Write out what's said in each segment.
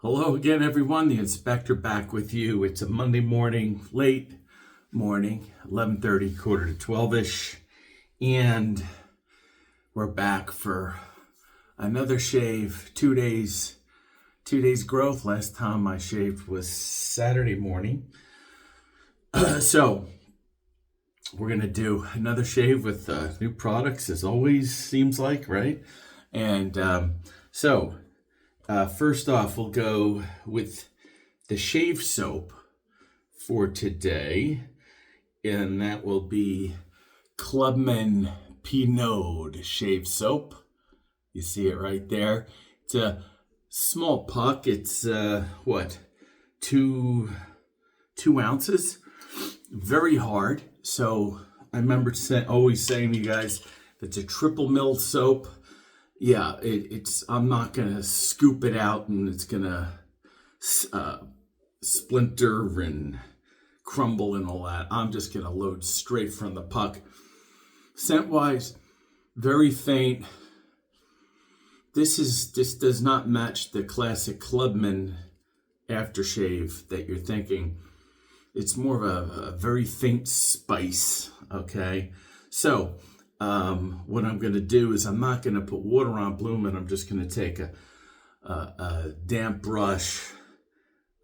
Hello again, everyone. The inspector back with you. It's a Monday morning, late morning, 11:30, quarter to 12-ish. And we're back for another shave, 2 days, 2 days growth. Last time I shaved was Saturday morning. So we're going to do another shave with new products, as always, seems like, right? And first off, we'll go with the shave soap for today, and that will be Clubman Pinaud shave soap. You see it right there. It's a small puck. It's two ounces. Very hard. So I remember always saying to you guys, if it's a triple mill soap, yeah, it's. I'm not gonna scoop it out and it's gonna splinter and crumble and all that. I'm just gonna load straight from the puck. Scent wise, very faint. This does not match the classic Clubman aftershave that you're thinking. It's more of a very faint spice. Okay, so. What I'm going to do is I'm not going to put water on Bloomin'. I'm just going to take a damp brush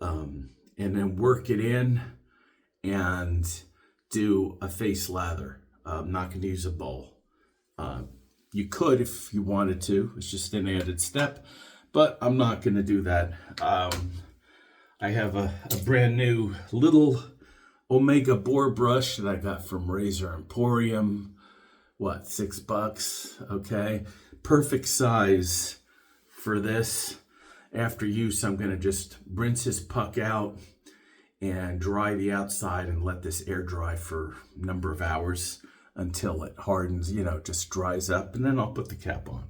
and then work it in and do a face lather. I'm not going to use a bowl. You could if you wanted to. It's just an added step, but I'm not going to do that. I have a brand new little Omega boar brush that I got from Razor Emporium. $6? Okay, perfect size for this. After use, I'm going to just rinse this puck out and dry the outside and let this air dry for a number of hours until it hardens, just dries up, and then I'll put the cap on.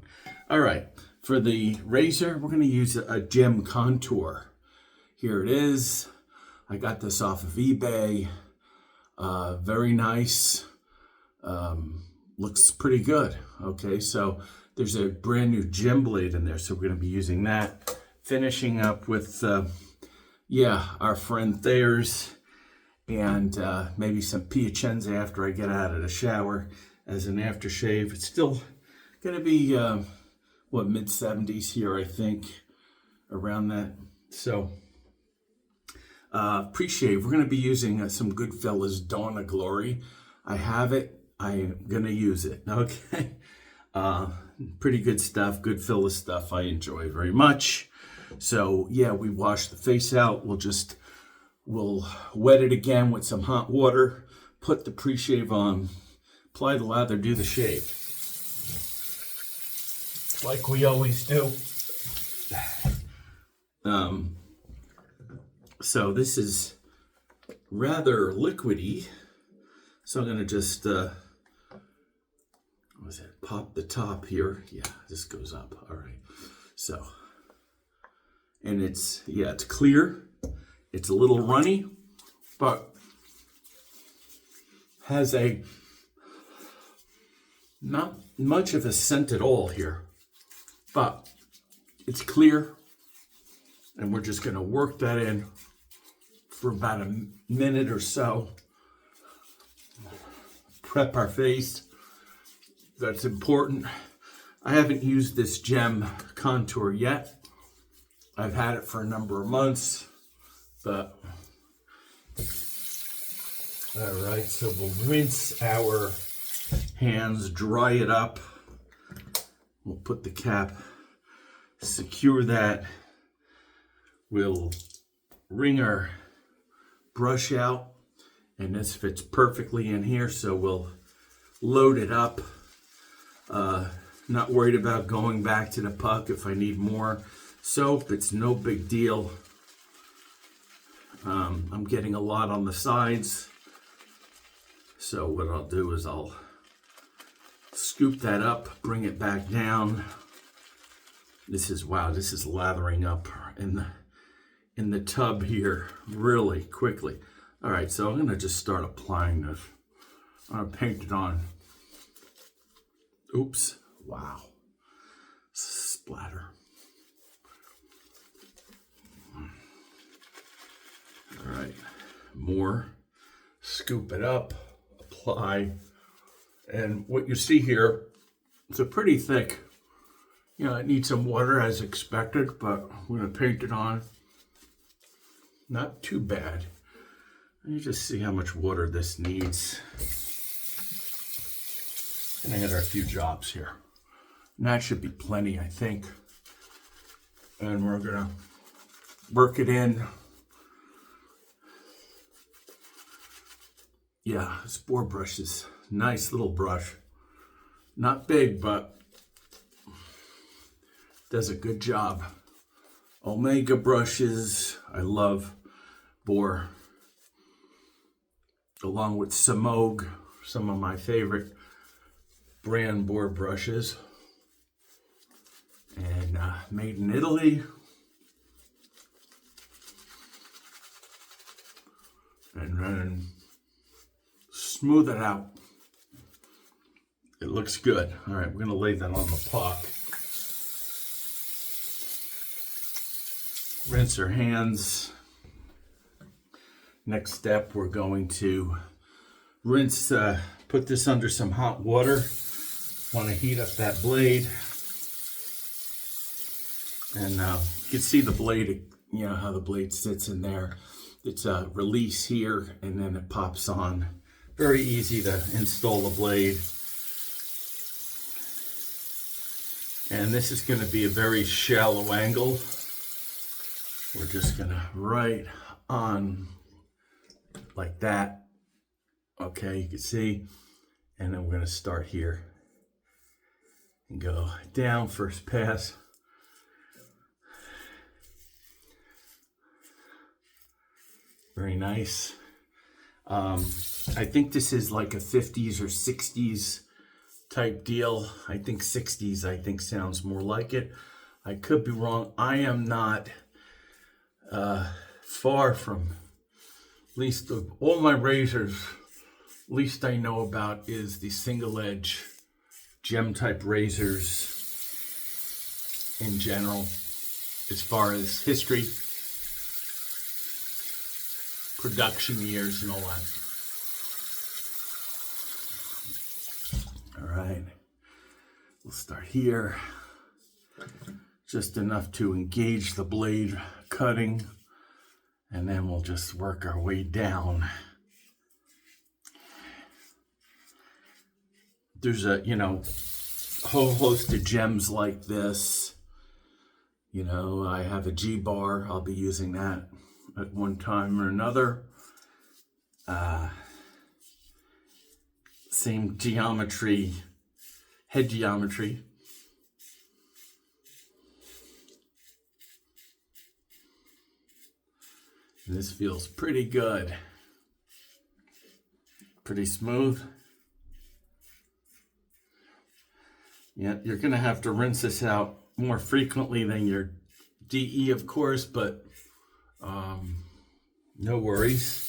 All right, for the razor, we're going to use a gem contour. Here it is. I got this off of eBay. Very nice. Looks pretty good. Okay, so there's a brand new gem blade in there, so we're going to be using that. Finishing up with, our friend Thayer's, and maybe some Piacenza after I get out of the shower as an aftershave. It's still going to be, mid-70s here, I think, around that. So, pre-shave, we're going to be using some Goodfellas Dawn of Glory. I have it. I'm going to use it, okay? Pretty good stuff, good Goodfellas stuff I enjoy very much. So, we wash the face out. We'll wet it again with some hot water, put the pre-shave on, apply the lather, do the shave. Like we always do. So this is rather liquidy. So I'm going to just... pop the top here. Yeah, this goes up. All right. So, and it's clear. It's a little runny, but has not much of a scent at all here. But it's clear, and we're just going to work that in for about a minute or so. Prep our face. That's important. I haven't used this gem contour yet. I've had it for a number of months, but all right, so we'll rinse our hands, dry it up. We'll put the cap, secure that. We'll wring our brush out, and this fits perfectly in here, so we'll load it up. Not worried about going back to the puck if I need more soap. It's no big deal. I'm getting a lot on the sides. So what I'll do is I'll scoop that up, bring it back down. This is lathering up in the tub here really quickly. All right, so I'm going to just start applying this. I'm going to paint it on. Oops. Wow. Splatter. more. Scoop it up, apply. And what you see here, it's a pretty thick, it needs some water as expected, but I'm going to paint it on. Not too bad. Let me just see how much water this needs. I'm going to hit a few drops here. And that should be plenty, I think. And we're going to work it in. Yeah, this boar brush is a nice little brush. Not big, but does a good job. Omega brushes, I love boar. Along with Pinaud, some of my favorite brand boar brushes. And made in Italy. And then smooth it out. It looks good. All right, we're going to lay that on the pot. Rinse our hands. Next step, we're going to rinse, put this under some hot water. Want to heat up that blade. And you can see the blade, how the blade sits in there. It's a release here, and then it pops on. Very easy to install the blade. And this is going to be a very shallow angle. We're just going to right on like that. Okay, you can see. And then we're going to start here and go down first pass. Very nice. I think this is like a 50s or 60s type deal. I think 60s, sounds more like it. I could be wrong. I am not far from, at least of all my razors, least I know about is the single edge gem type razors in general, as far as history, production years, and all that. All right, we'll start here. Just enough to engage the blade cutting, and then we'll just work our way down. There's a, whole host of gems like this. I have a G bar. I'll be using that at one time or another. Same geometry, head geometry. And this feels pretty good. Pretty smooth. Yeah, you're gonna have to rinse this out more frequently than your DE, of course, but no worries.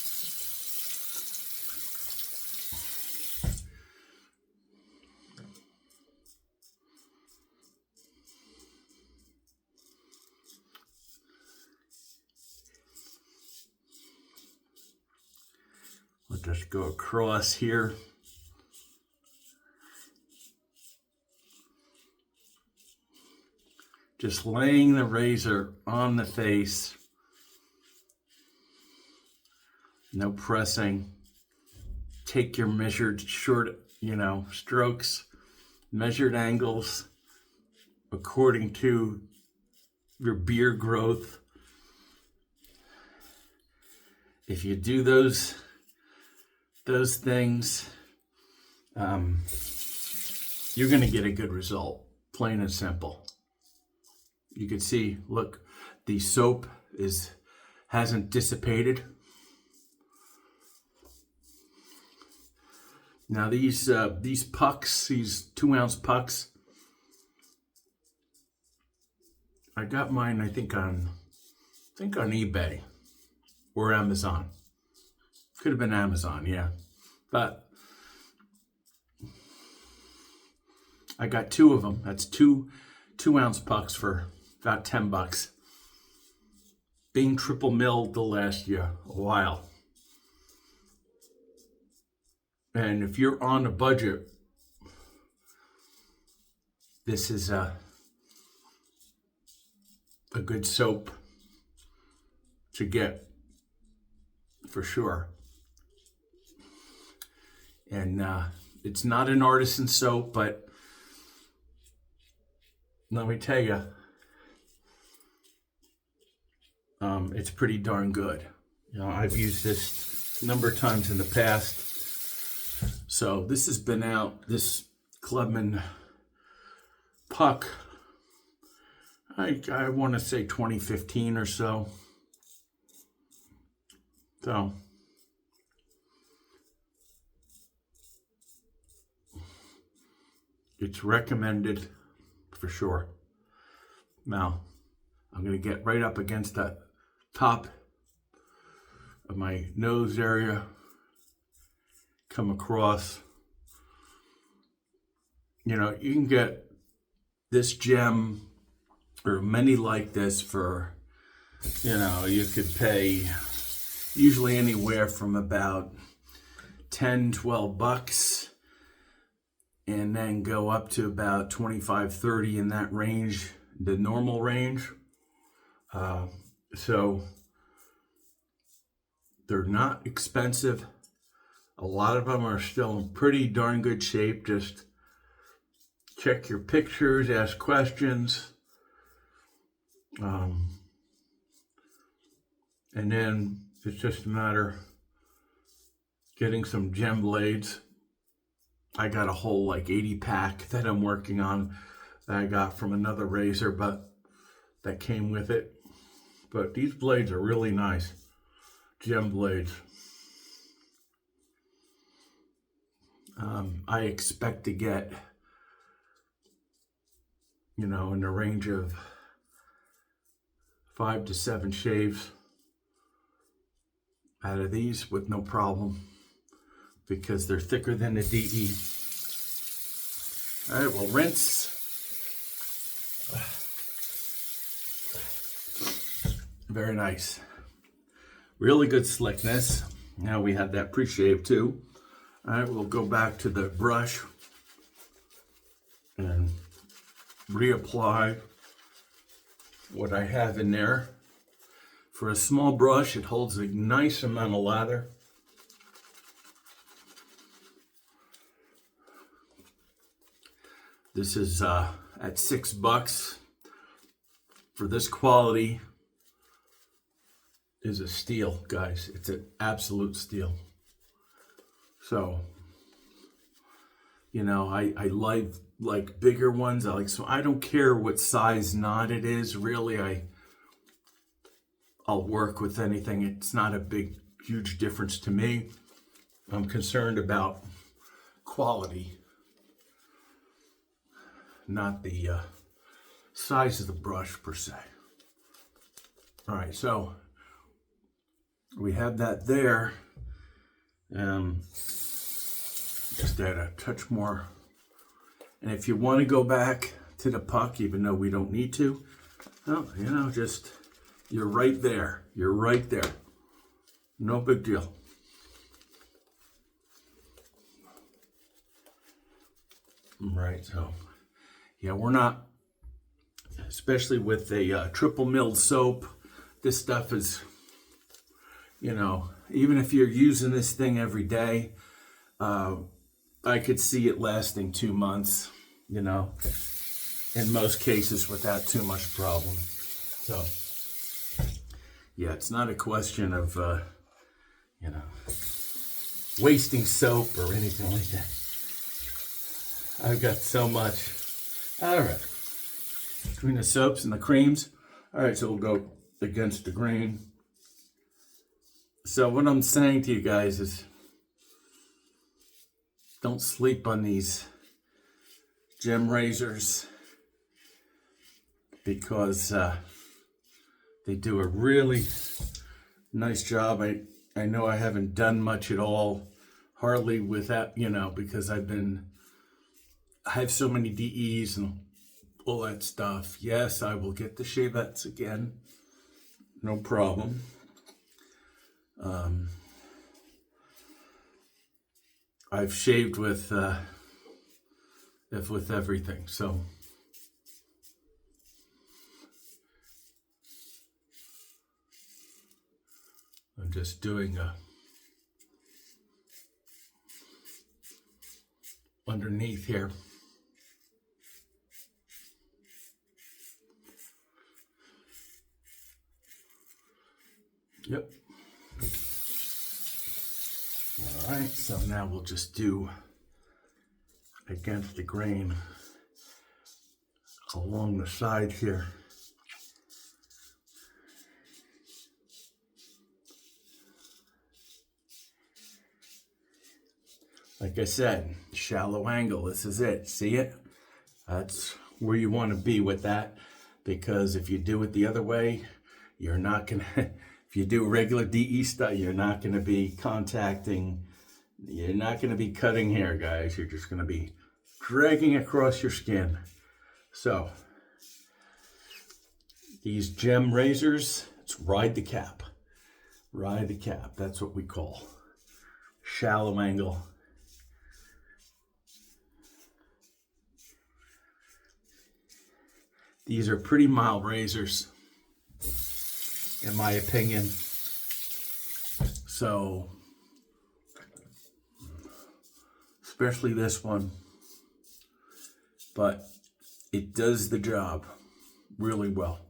We'll just go across here. Just laying the razor on the face. No pressing. Take your measured short, strokes, measured angles according to your beard growth. If you do those things, you're going to get a good result, plain and simple. You can see, look, the soap hasn't dissipated. Now these pucks, these 2-ounce pucks, I got mine, I think on eBay or Amazon. Could have been Amazon, yeah. But I got 2 of them. That's 2-ounce pucks for about $10. Being triple milled the last year, a while. And if you're on a budget, this is a good soap to get for sure. And it's not an artisan soap, but let me tell you, it's pretty darn good. You know, I've used this a number of times in the past. So this has been out, this Clubman puck, I want to say 2015 or so. So it's recommended for sure. Now, I'm going to get right up against the top of my nose area, come across. You know, you can get this gem or many like this for, you know, you could pay usually anywhere from about 10, 12 bucks and then go up to about 25, 30 in that range, the normal range. So they're not expensive. A lot of them are still in pretty darn good shape. Just check your pictures, ask questions. And then it's just a matter of getting some gem blades. I got a whole like 80 pack that I'm working on that I got from another razor, but that came with it. But these blades are really nice. Gem blades. I expect to get, you know, in the range of 5 to 7 shaves out of these with no problem, because they're thicker than the DE. All right, we'll rinse. Very nice. Really good slickness. Now we have that pre-shave too. All right, we'll go back to the brush and reapply what I have in there. For a small brush, it holds a nice amount of lather. This is at $6 for this quality. Is a steal, guys. It's an absolute steal. So, you know, I like bigger ones. So I don't care what size knot it is. Really, I'll work with anything. It's not a huge difference to me. I'm concerned about quality, not the size of the brush per se. All right, so we have that there. Just add a touch more. And if you want to go back to the puck, even though we don't need to, well, you know, just, you're right there. You're right there. No big deal. Right, so, yeah, we're not, especially with a triple milled soap, this stuff is, you know, even if you're using this thing every day, I could see it lasting 2 months, you know, in most cases without too much problem. So, yeah, it's not a question of, you know, wasting soap or anything like that. I've got so much. All right. Between the soaps and the creams. All right, so we'll go against the grain. So what I'm saying to you guys is, don't sleep on these gem razors, because they do a really nice job. I know I haven't done much at all, hardly without, you know, because I have so many DEs and all that stuff. Yes, I will get the shavettes again. No problem. I've shaved with everything. So I'm just doing a underneath here. Yep. All right, so now we'll just do against the grain along the side here. Like I said, shallow angle, this is it. See it? That's where you want to be with that, because if you do it the other way, you're not gonna, if you do regular DE style, you're not gonna be you're not gonna be cutting hair, guys. You're just gonna be dragging across your skin. So, these gem razors, it's ride the cap. Ride the cap, that's what we call shallow angle. These are pretty mild razors, in my opinion. So, especially this one, but it does the job really well.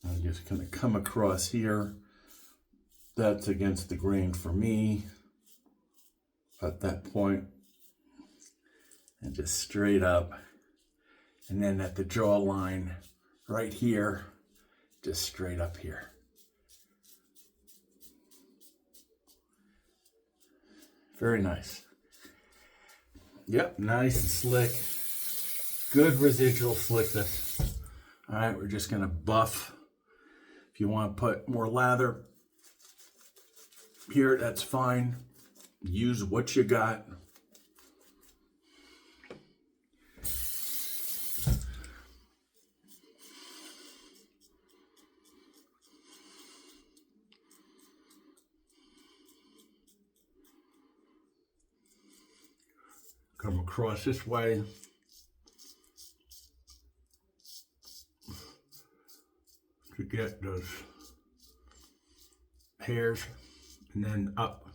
I'm just gonna come across here. That's against the grain for me at that point, and just straight up, and then at the jawline right here, just straight up here. Very nice. Yep, nice and slick. Good residual slickness. All right, we're just gonna buff. If you want to put more lather here, that's fine. Use what you got. Come across this way. To get those hairs, and then up.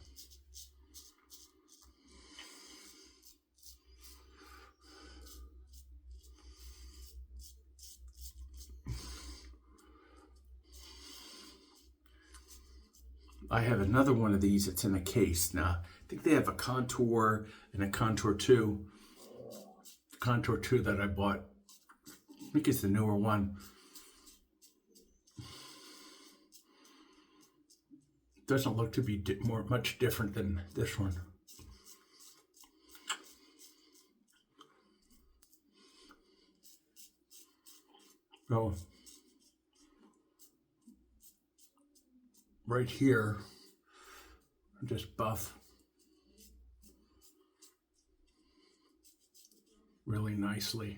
I have another one of these. It's in a case. Now, I think they have a Contour and a Contour 2. The Contour 2 that I bought, I think it's the newer one. Doesn't look to be much different than this one. So, right here, just buff really nicely,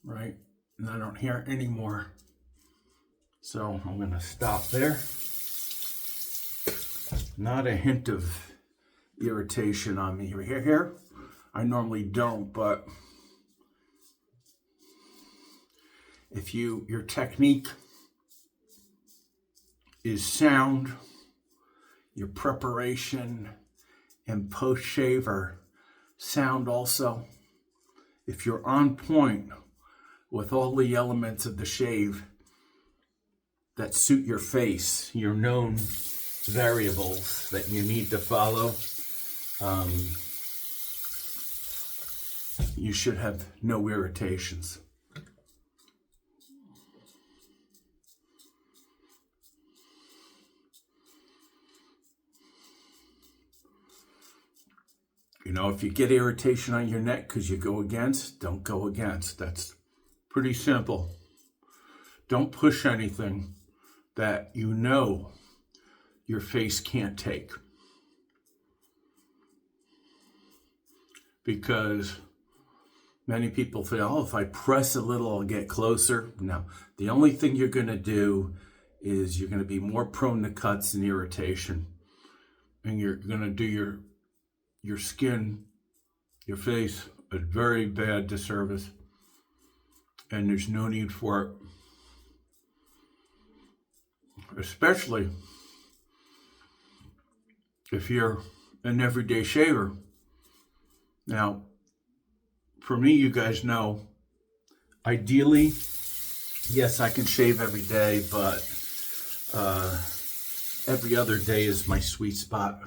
right? And I don't hear any more. So I'm gonna stop there. Not a hint of irritation on me here. I normally don't, but if your technique is sound, your preparation and post-shave are sound also. If you're on point with all the elements of the shave that suit your face, your known variables that you need to follow, you should have no irritations. You know, if you get irritation on your neck because you go against, don't go against. That's pretty simple. Don't push anything that you know your face can't take. Because Many people feel, oh, if I press a little, I'll get closer. No, the only thing you're going to do is you're going to be more prone to cuts and irritation. And you're going to do your skin, your face, a very bad disservice. And there's no need for it. Especially if you're an everyday shaver. Now, for me, you guys know, ideally, yes, I can shave every day, but every other day is my sweet spot.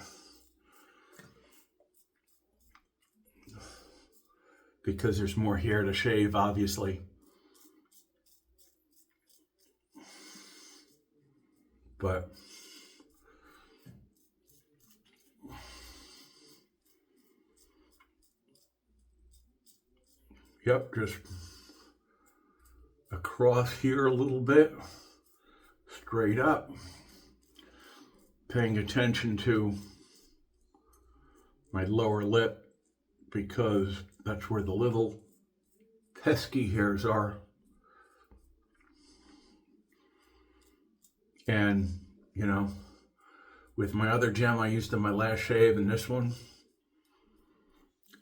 Because there's more hair to shave, obviously. But yep, just across here a little bit, straight up, paying attention to my lower lip because that's where the little pesky hairs are. And, you know, with my other gem I used in my last shave and this one,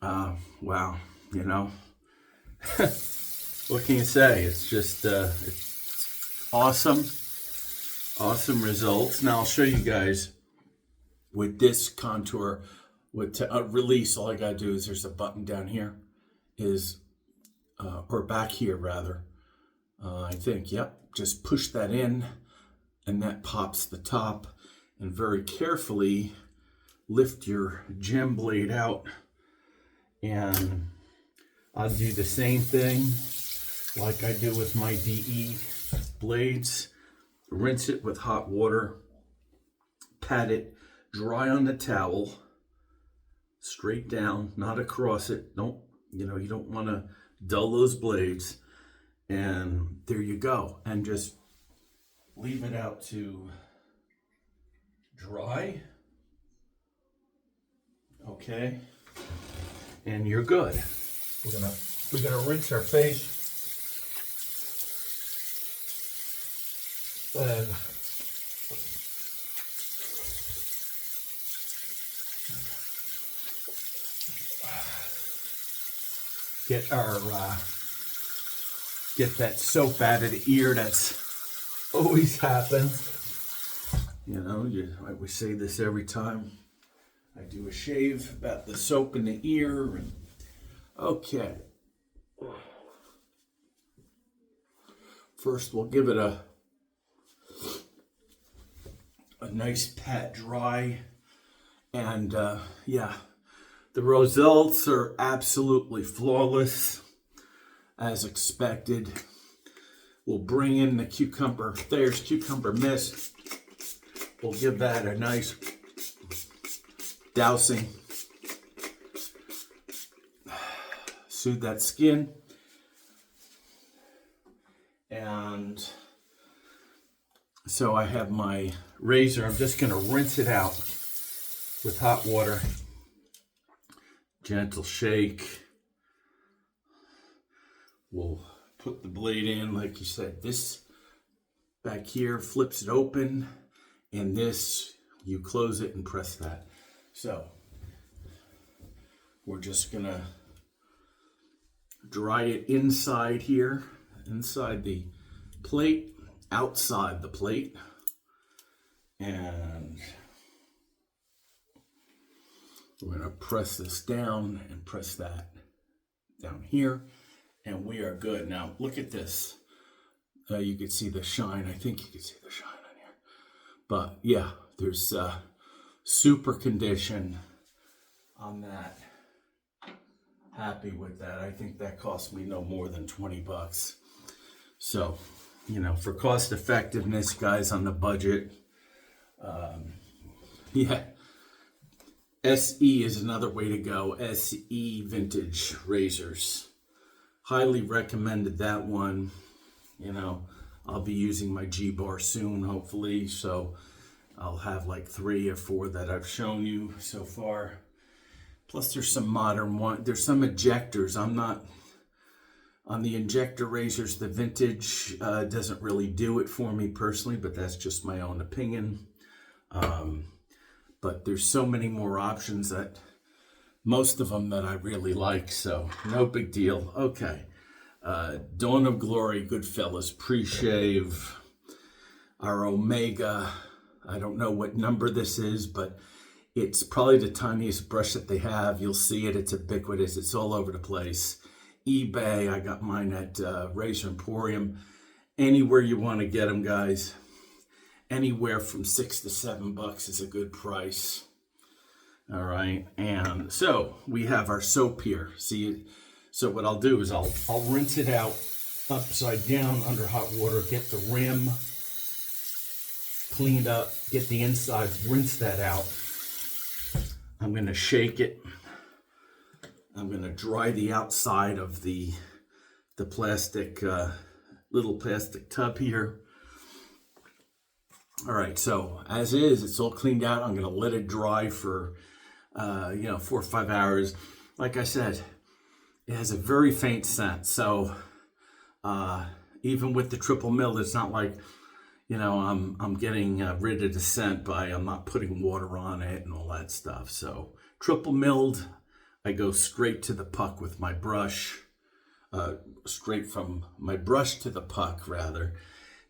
wow, you know, what can you say? It's just, it's awesome results. Now I'll show you guys with this contour, with release, all I gotta do is there's a button down here, or back here rather, I think, yep, just push that in and that pops the top, and very carefully lift your gem blade out, and I'll do the same thing like I do with my DE blades. Rinse it with hot water, pat it dry on the towel, straight down, not across it. You don't want to dull those blades. And there you go. And just leave it out to dry. Okay. And you're good. We're gonna rinse our face. And get that soap out of the ear. That's always happens. You know, we say this every time I do a shave about the soap in the ear. Okay. First, we'll give it a nice pat dry, and yeah, the results are absolutely flawless as expected. We'll bring in the cucumber. There's cucumber mist. We'll give that a nice dousing. Soothe that skin. And so I have my razor. I'm just going to rinse it out with hot water. Gentle shake. We'll put the blade in, like you said. This back here flips it open, and this, you close it and press that. So we're just going to dry it inside here, inside the plate, outside the plate, and we're going to press this down and press that down here, and we are good. Now look at this. You can see the shine. I think you can see the shine on here, but yeah, there's super condition on that. Happy with that. I think that cost me no more than 20 bucks. So, you know, for cost effectiveness, guys, on the budget, yeah, SE is another way to go. SE vintage razors. Highly recommended that one. You know, I'll be using my G-bar soon, hopefully. So I'll have like 3 or 4 that I've shown you so far. Plus there's some modern one. There's some ejectors. I'm not On the injector razors, the vintage doesn't really do it for me personally, but that's just my own opinion. But there's so many more options, that most of them that I really like, so no big deal. Okay, Dawn of Glory, Goodfellas pre-shave, our Omega. I don't know what number this is, but it's probably the tiniest brush that they have. You'll see it, it's ubiquitous, it's all over the place. eBay, I got mine at Razor Emporium. Anywhere you want to get them, guys. Anywhere from $6 to $7 is a good price. All right, and so we have our soap here. See, so what I'll do is I'll rinse it out upside down under hot water, get the rim cleaned up, get the inside, rinse that out. I'm gonna shake it. I'm gonna dry the outside of the plastic, little plastic tub here. All right, so as is, it's all cleaned out. I'm gonna let it dry for, 4 or 5 hours. Like I said, it has a very faint scent. So even with the triple milled, it's not like, I'm getting rid of the scent I'm not putting water on it and all that stuff. So triple milled, I go straight to the puck with my brush, straight from my brush to the puck rather.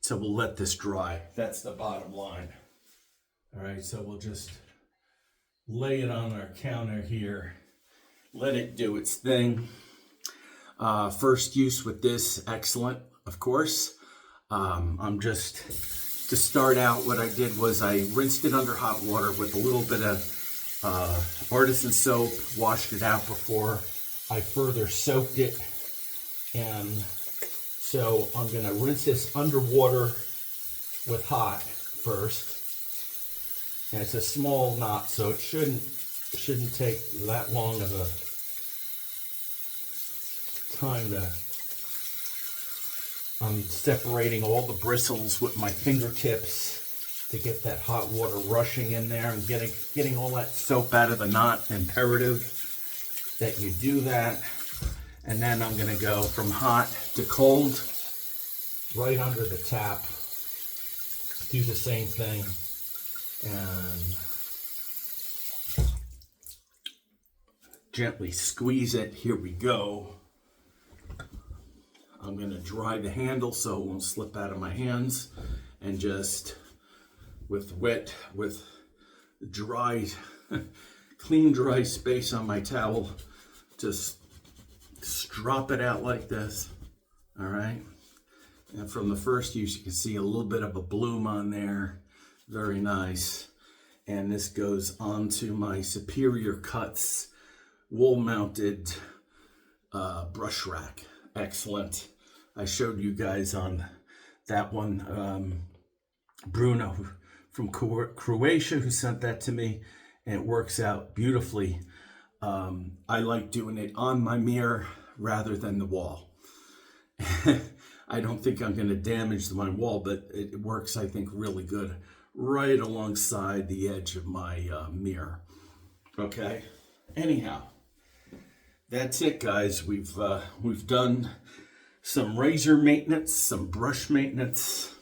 So we'll let this dry. That's the bottom line. All right, so we'll just lay it on our counter here. Let it do its thing. First use with this, excellent, of course. To start out, what I did was I rinsed it under hot water with a little bit of artisan soap, washed it out before I further soaked it. And so I'm gonna rinse this underwater with hot first. And it's a small knot, so it shouldn't take that long of a time to, I'm separating all the bristles with my fingertips to get that hot water rushing in there and getting all that soap out of the knot. Imperative that you do that. And then I'm gonna go from hot to cold, right under the tap. Do the same thing. And gently squeeze it. Here we go. I'm going to dry the handle so it won't slip out of my hands, and just with dry, clean, dry space on my towel, just drop it out like this. All right. And from the first use, you can see a little bit of a bloom on there. Very nice. And this goes onto my Superior Cuts wall-mounted brush rack. Excellent. I showed you guys on that one, Bruno from Croatia, who sent that to me, and it works out beautifully. I like doing it on my mirror rather than the wall. I don't think I'm going to damage my wall, but it works, I think, really good right alongside the edge of my mirror. Okay. Anyhow, that's it, guys. We've done some razor maintenance, some brush maintenance,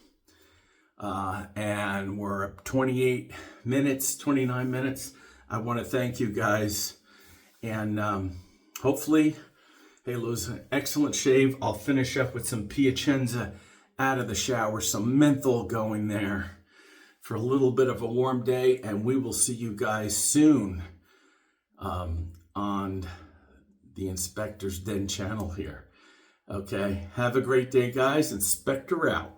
and we're at 29 minutes. I want to thank you guys, and hopefully, Halo's an excellent shave. I'll finish up with some Piacenza out of the shower, some menthol going there for a little bit of a warm day, and we will see you guys soon on the Inspector's Den channel here. Okay, have a great day, guys. Inspector out.